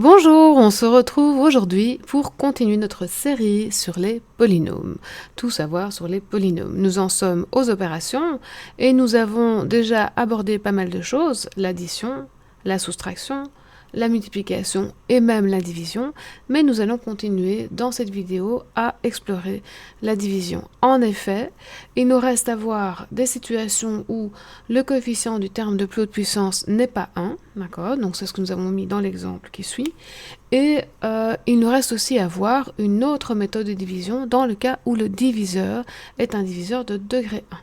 Bonjour, on se retrouve aujourd'hui pour continuer notre série sur les polynômes. Tout savoir sur les polynômes. Nous en sommes aux opérations et nous avons déjà abordé pas mal de choses, l'addition, la soustraction, la multiplication et même la division, mais nous allons continuer dans cette vidéo à explorer la division. En effet, il nous reste à voir des situations où le coefficient du terme de plus haute puissance n'est pas 1, d'accord? Donc c'est ce que nous avons mis dans l'exemple qui suit. Et il nous reste aussi à voir une autre méthode de division dans le cas où le diviseur est un diviseur de degré 1.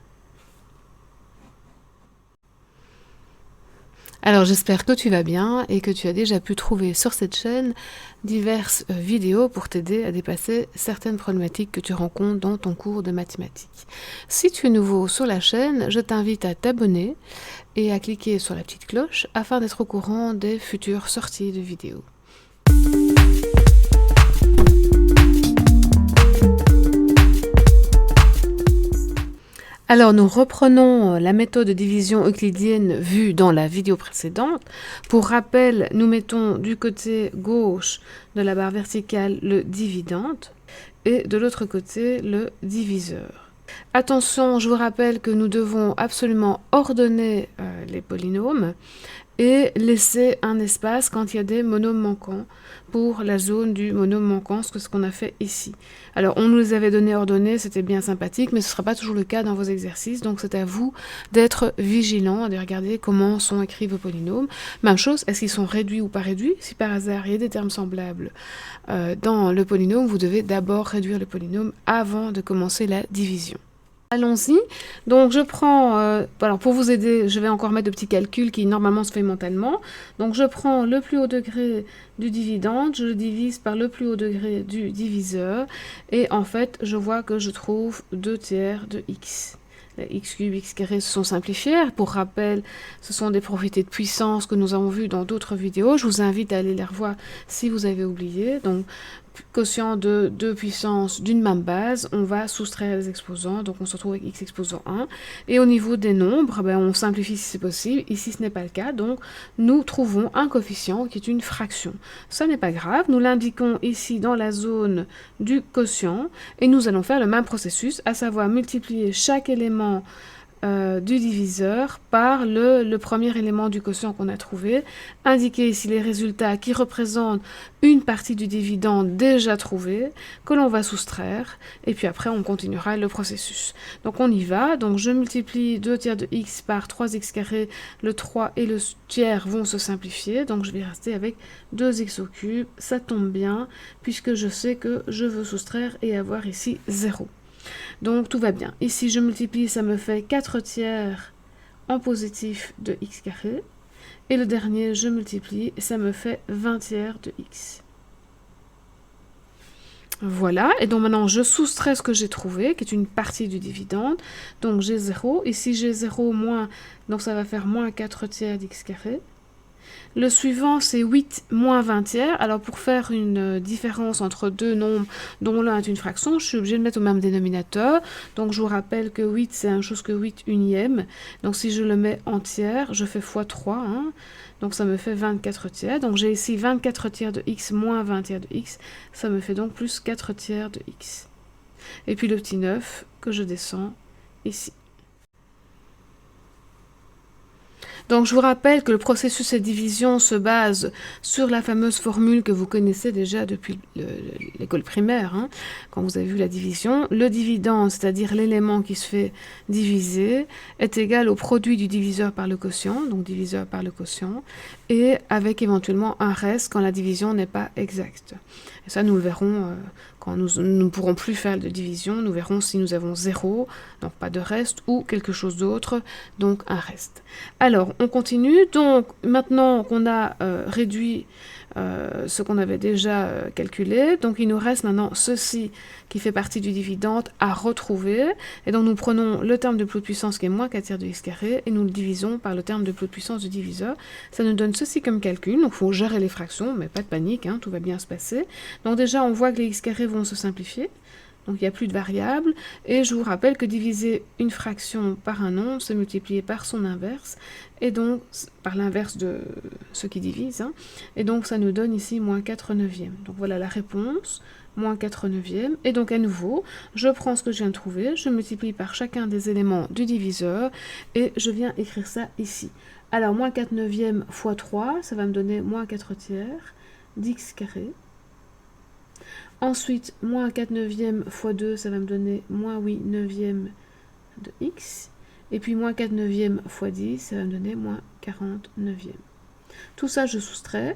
Alors j'espère que tu vas bien et que tu as déjà pu trouver sur cette chaîne diverses vidéos pour t'aider à dépasser certaines problématiques que tu rencontres dans ton cours de mathématiques. Si tu es nouveau sur la chaîne, je t'invite à t'abonner et à cliquer sur la petite cloche afin d'être au courant des futures sorties de vidéos. Alors nous reprenons la méthode de division euclidienne vue dans la vidéo précédente. Pour rappel, nous mettons du côté gauche de la barre verticale le dividende et de l'autre côté le diviseur. Attention, je vous rappelle que nous devons absolument ordonner les polynômes et laisser un espace quand il y a des monômes manquants pour la zone du monôme manquant, ce qu'on a fait ici. Alors, on nous les avait donnés ordonnés, c'était bien sympathique, mais ce ne sera pas toujours le cas dans vos exercices, donc c'est à vous d'être vigilant et de regarder comment sont écrits vos polynômes. Même chose, est-ce qu'ils sont réduits ou pas réduits? Si par hasard il y a des termes semblables dans le polynôme, vous devez d'abord réduire le polynôme avant de commencer la division. Allons-y. Donc je prends, alors pour vous aider, je vais encore mettre de petits calculs qui normalement se fait mentalement. Donc je prends le plus haut degré du dividende, je le divise par le plus haut degré du diviseur, et en fait je vois que je trouve 2 tiers de x. Les x cube, x carré se sont simplifiés. Pour rappel, ce sont des propriétés de puissance que nous avons vues dans d'autres vidéos. Je vous invite à aller les revoir si vous avez oublié. Donc, quotient de 2 puissances d'une même base, on va soustraire les exposants, donc on se retrouve avec x exposant 1. Et au niveau des nombres, on simplifie si c'est possible. Ici, ce n'est pas le cas, donc nous trouvons un coefficient qui est une fraction. Ça n'est pas grave, nous l'indiquons ici dans la zone du quotient, et nous allons faire le même processus, à savoir multiplier chaque élément du diviseur par le premier élément du quotient qu'on a trouvé, indiquer ici les résultats qui représentent une partie du dividende déjà trouvé, que l'on va soustraire, et puis après on continuera le processus. Donc on y va, donc je multiplie 2 tiers de x par 3x carré, le 3 et le tiers vont se simplifier, donc je vais rester avec 2x au cube, ça tombe bien, puisque je sais que je veux soustraire et avoir ici 0. Donc tout va bien. Ici, je multiplie, ça me fait 4 tiers en positif de x carré. Et le dernier, je multiplie, ça me fait 20 tiers de x. Voilà, et donc maintenant, je soustrais ce que j'ai trouvé, qui est une partie du dividende. Donc j'ai 0. Ici, j'ai 0 moins, donc ça va faire moins 4 tiers d'x carré. Le suivant, c'est 8 moins 20 tiers. Alors, pour faire une différence entre deux nombres dont l'un est une fraction, je suis obligée de mettre au même dénominateur. Donc, je vous rappelle que 8, c'est la même chose que 8 unième. Donc, si je le mets en tiers, je fais x 3. Hein. Donc, ça me fait 24 tiers. Donc, j'ai ici 24 tiers de x moins 20 tiers de x. Ça me fait donc plus 4 tiers de x. Et puis, le petit 9 que je descends ici. Donc je vous rappelle que le processus de division se base sur la fameuse formule que vous connaissez déjà depuis l'école primaire, hein, quand vous avez vu la division. Le dividende, c'est-à-dire l'élément qui se fait diviser, est égal au produit du diviseur par le quotient, donc diviseur par le quotient, et avec éventuellement un reste quand la division n'est pas exacte. Et ça, nous le verrons quand nous ne pourrons plus faire de division, nous verrons si nous avons 0, donc pas de reste, ou quelque chose d'autre, donc un reste. Alors, on continue. Donc, maintenant qu'on a réduit ce qu'on avait déjà calculé, donc il nous reste maintenant ceci qui fait partie du dividende à retrouver. Et donc, nous prenons le terme de plus haute puissance qui est moins 4 tiers de x carré et nous le divisons par le terme de plus haute puissance du diviseur. Ça nous donne ceci comme calcul. Donc, il faut gérer les fractions, mais pas de panique, hein, tout va bien se passer. Donc, déjà, on voit que les x carrés vont se simplifier. Donc il n'y a plus de variable. Et je vous rappelle que diviser une fraction par un nombre, c'est multiplier par son inverse, et donc par l'inverse de ce qui divise. Hein. Et donc ça nous donne ici moins 4 neuvièmes. Donc voilà la réponse, moins 4 neuvièmes. Et donc à nouveau, je prends ce que je viens de trouver, je multiplie par chacun des éléments du diviseur, et je viens écrire ça ici. Alors moins 4 neuvièmes fois 3, ça va me donner moins 4 tiers d'x carré. Ensuite, moins 4 neuvièmes fois 2, ça va me donner moins 8 neuvièmes de x. Et puis, moins 4 neuvièmes fois 10, ça va me donner moins 40 neuvièmes. Tout ça, je soustrais.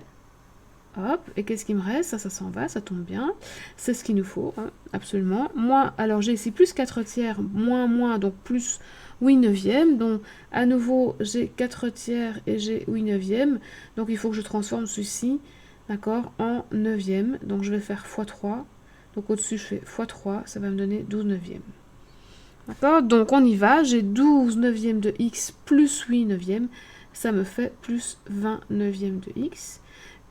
Hop, et qu'est-ce qui me reste? Ça s'en va, ça tombe bien. C'est ce qu'il nous faut, hein, absolument. Alors j'ai ici plus 4 tiers, moins, donc plus 8 neuvièmes. Donc, à nouveau, j'ai 4 tiers et j'ai 8 neuvièmes. Donc, il faut que je transforme ceci, d'accord, en neuvième. Donc, je vais faire x3. Donc, au-dessus, je fais x3, ça va me donner 12 neuvièmes. D'accord, donc on y va. J'ai 12 neuvièmes de x plus 8 neuvièmes. Ça me fait plus 20 neuvièmes de x.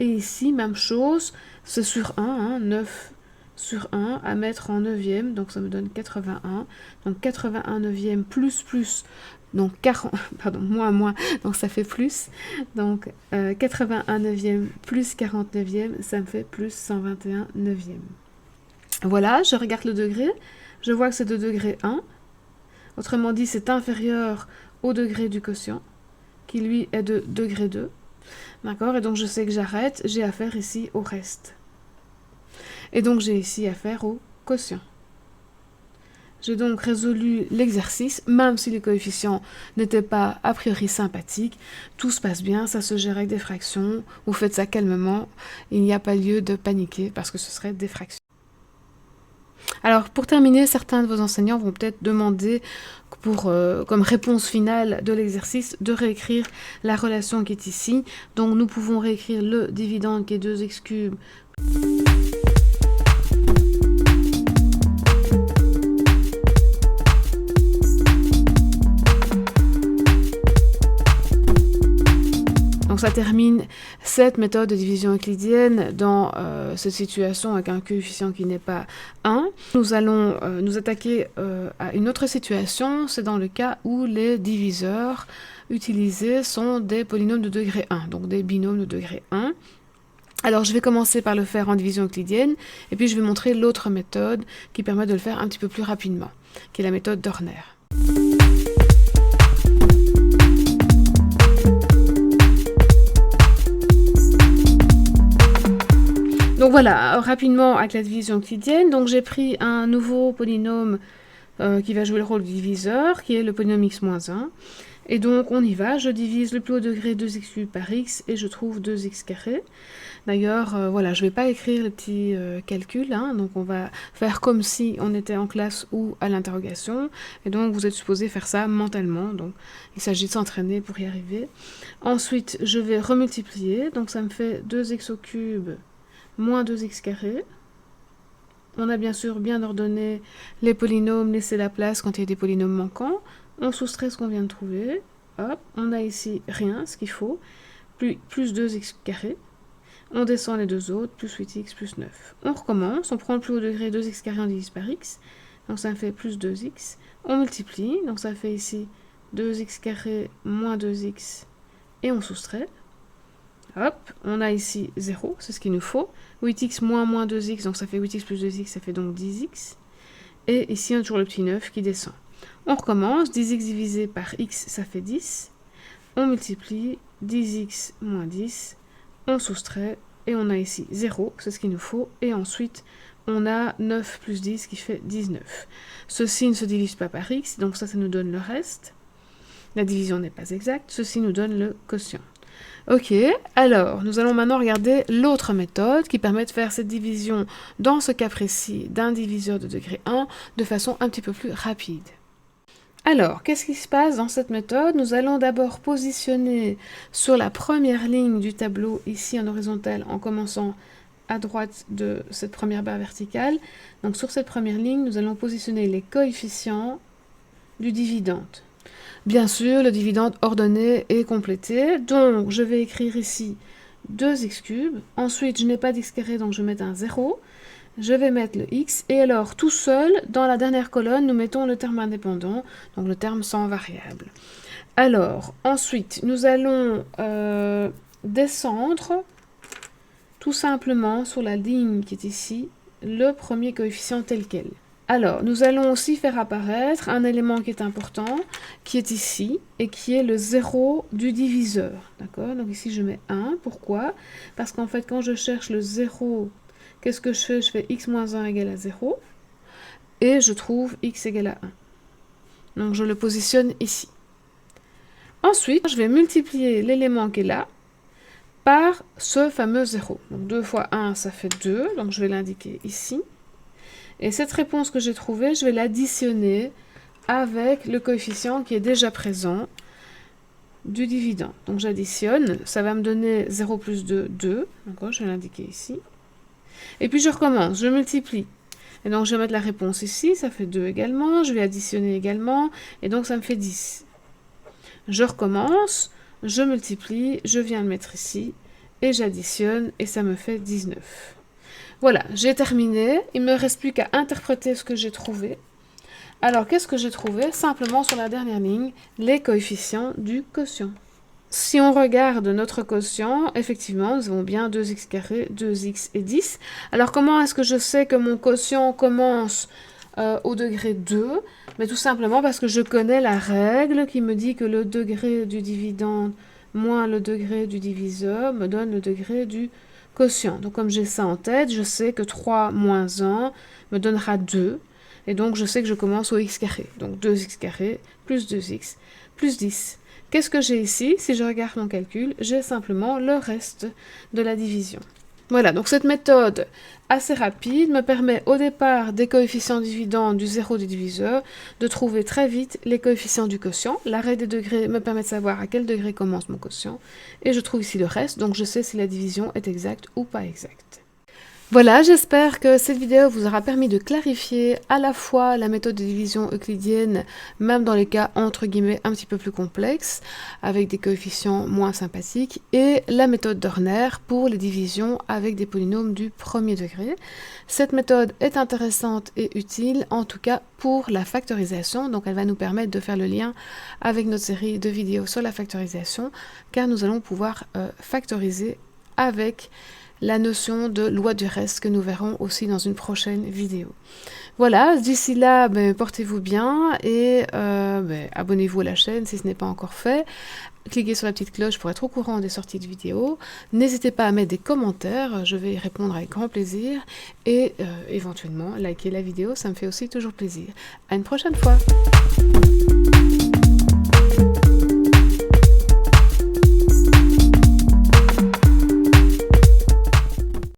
Et ici, même chose, c'est sur 1, hein, 9 sur 1 à mettre en neuvième, donc ça me donne 81. Donc 81 neuvième plus, donc 40, pardon, moins, donc ça fait plus. Donc 81 neuvième plus 40 neuvième, ça me fait plus 121 neuvième. Voilà, je regarde le degré, je vois que c'est de degré 1. Autrement dit, c'est inférieur au degré du quotient, qui lui est de degré 2. D'accord, et donc je sais que j'arrête, j'ai affaire ici au reste. Et donc j'ai ici affaire au quotient. J'ai donc résolu l'exercice, même si les coefficients n'étaient pas a priori sympathiques. Tout se passe bien, ça se gère avec des fractions. Vous faites ça calmement, il n'y a pas lieu de paniquer parce que ce serait des fractions. Alors pour terminer, certains de vos enseignants vont peut-être demander comme réponse finale de l'exercice de réécrire la relation qui est ici. Donc nous pouvons réécrire le dividende qui est 2x cube. Donc ça termine cette méthode de division euclidienne dans cette situation avec un coefficient qui n'est pas 1. Nous allons nous attaquer à une autre situation, c'est dans le cas où les diviseurs utilisés sont des polynômes de degré 1, donc des binômes de degré 1. Alors je vais commencer par le faire en division euclidienne, et puis je vais montrer l'autre méthode qui permet de le faire un petit peu plus rapidement, qui est la méthode d'Horner. Donc voilà, rapidement avec la division euclidienne, donc j'ai pris un nouveau polynôme qui va jouer le rôle du diviseur, qui est le polynôme x-1. Et donc on y va, je divise le plus haut degré 2x cube par x et je trouve 2x carré. D'ailleurs, voilà, je ne vais pas écrire les petits calculs, hein, donc on va faire comme si on était en classe ou à l'interrogation. Et donc vous êtes supposé faire ça mentalement, donc il s'agit de s'entraîner pour y arriver. Ensuite, je vais remultiplier, donc ça me fait 2x au cube moins 2x carré. On a bien sûr bien ordonné les polynômes, laissé la place quand il y a des polynômes manquants. On soustrait ce qu'on vient de trouver. Hop, on a ici rien, ce qu'il faut. Plus 2x carré. On descend les deux autres, plus 8x plus 9. On recommence, on prend le plus haut degré 2x carré, on divise par x. Donc ça fait plus 2x. On multiplie, donc ça fait ici 2x carré moins 2x. Et on soustrait. Hop, on a ici 0, c'est ce qu'il nous faut. 8x moins 2x, donc ça fait 8x plus 2x, ça fait donc 10x. Et ici, on a toujours le petit 9 qui descend. On recommence, 10x divisé par x, ça fait 10. On multiplie, 10x moins 10. On soustrait, et on a ici 0, c'est ce qu'il nous faut. Et ensuite, on a 9 plus 10 qui fait 19. Ceci ne se divise pas par x, donc ça nous donne le reste. La division n'est pas exacte, ceci nous donne le quotient. Ok, alors nous allons maintenant regarder l'autre méthode qui permet de faire cette division dans ce cas précis d'un diviseur de degré 1 de façon un petit peu plus rapide. Alors, qu'est-ce qui se passe dans cette méthode? Nous allons d'abord positionner sur la première ligne du tableau, ici en horizontal, en commençant à droite de cette première barre verticale. Donc sur cette première ligne, nous allons positionner les coefficients du dividende. Bien sûr, le dividende ordonné est complété, donc je vais écrire ici 2x cube. Ensuite, je n'ai pas d'x carré, donc je vais mettre un 0. je vais mettre le X, et alors tout seul, dans la dernière colonne, nous mettons le terme indépendant, donc le terme sans variable. Alors, ensuite, nous allons descendre tout simplement sur la ligne qui est ici, le premier coefficient tel quel. Alors, nous allons aussi faire apparaître un élément qui est important, qui est ici, et qui est le 0 du diviseur. D'accord? Donc ici, je mets 1. Pourquoi? Parce qu'en fait, quand je cherche le 0, qu'est-ce que je fais? Je fais x moins 1 égale à 0, et je trouve x égale à 1. Donc, je le positionne ici. Ensuite, je vais multiplier l'élément qui est là par ce fameux 0. Donc 2 fois 1, ça fait 2, donc je vais l'indiquer ici. Et cette réponse que j'ai trouvée, je vais l'additionner avec le coefficient qui est déjà présent du dividende. Donc j'additionne, ça va me donner 0 plus 2, 2. D'accord, je vais l'indiquer ici. Et puis je recommence, je multiplie. Et donc je vais mettre la réponse ici, ça fait 2 également, je vais additionner également, et donc ça me fait 10. Je recommence, je multiplie, je viens le mettre ici, et j'additionne, et ça me fait 19. Voilà, j'ai terminé. Il ne me reste plus qu'à interpréter ce que j'ai trouvé. Alors, qu'est-ce que j'ai trouvé? Simplement, sur la dernière ligne, les coefficients du quotient. Si on regarde notre quotient, effectivement, nous avons bien 2x carré, 2x et 10. Alors, comment est-ce que je sais que mon quotient commence au degré 2? Mais tout simplement parce que je connais la règle qui me dit que le degré du dividende moins le degré du diviseur me donne le degré du quotient. Donc comme j'ai ça en tête, je sais que 3 moins 1 me donnera 2. Et donc je sais que je commence au x carré. Donc 2x carré plus 2x plus 10. Qu'est-ce que j'ai ici? Si je regarde mon calcul, j'ai simplement le reste de la division. Voilà, donc cette méthode assez rapide me permet au départ des coefficients dividendes du 0 du diviseur de trouver très vite les coefficients du quotient. L'arrêt des degrés me permet de savoir à quel degré commence mon quotient. Et je trouve ici le reste, donc je sais si la division est exacte ou pas exacte. Voilà, j'espère que cette vidéo vous aura permis de clarifier à la fois la méthode de division euclidienne, même dans les cas entre guillemets un petit peu plus complexes, avec des coefficients moins sympathiques, et la méthode d'Hörner pour les divisions avec des polynômes du premier degré. Cette méthode est intéressante et utile, en tout cas pour la factorisation, donc elle va nous permettre de faire le lien avec notre série de vidéos sur la factorisation, car nous allons pouvoir factoriser avec la notion de loi du reste que nous verrons aussi dans une prochaine vidéo. Voilà, d'ici là, portez-vous bien et abonnez-vous à la chaîne si ce n'est pas encore fait. Cliquez sur la petite cloche pour être au courant des sorties de vidéos. N'hésitez pas à mettre des commentaires, je vais y répondre avec grand plaisir. Et éventuellement, liker la vidéo, ça me fait aussi toujours plaisir. À une prochaine fois.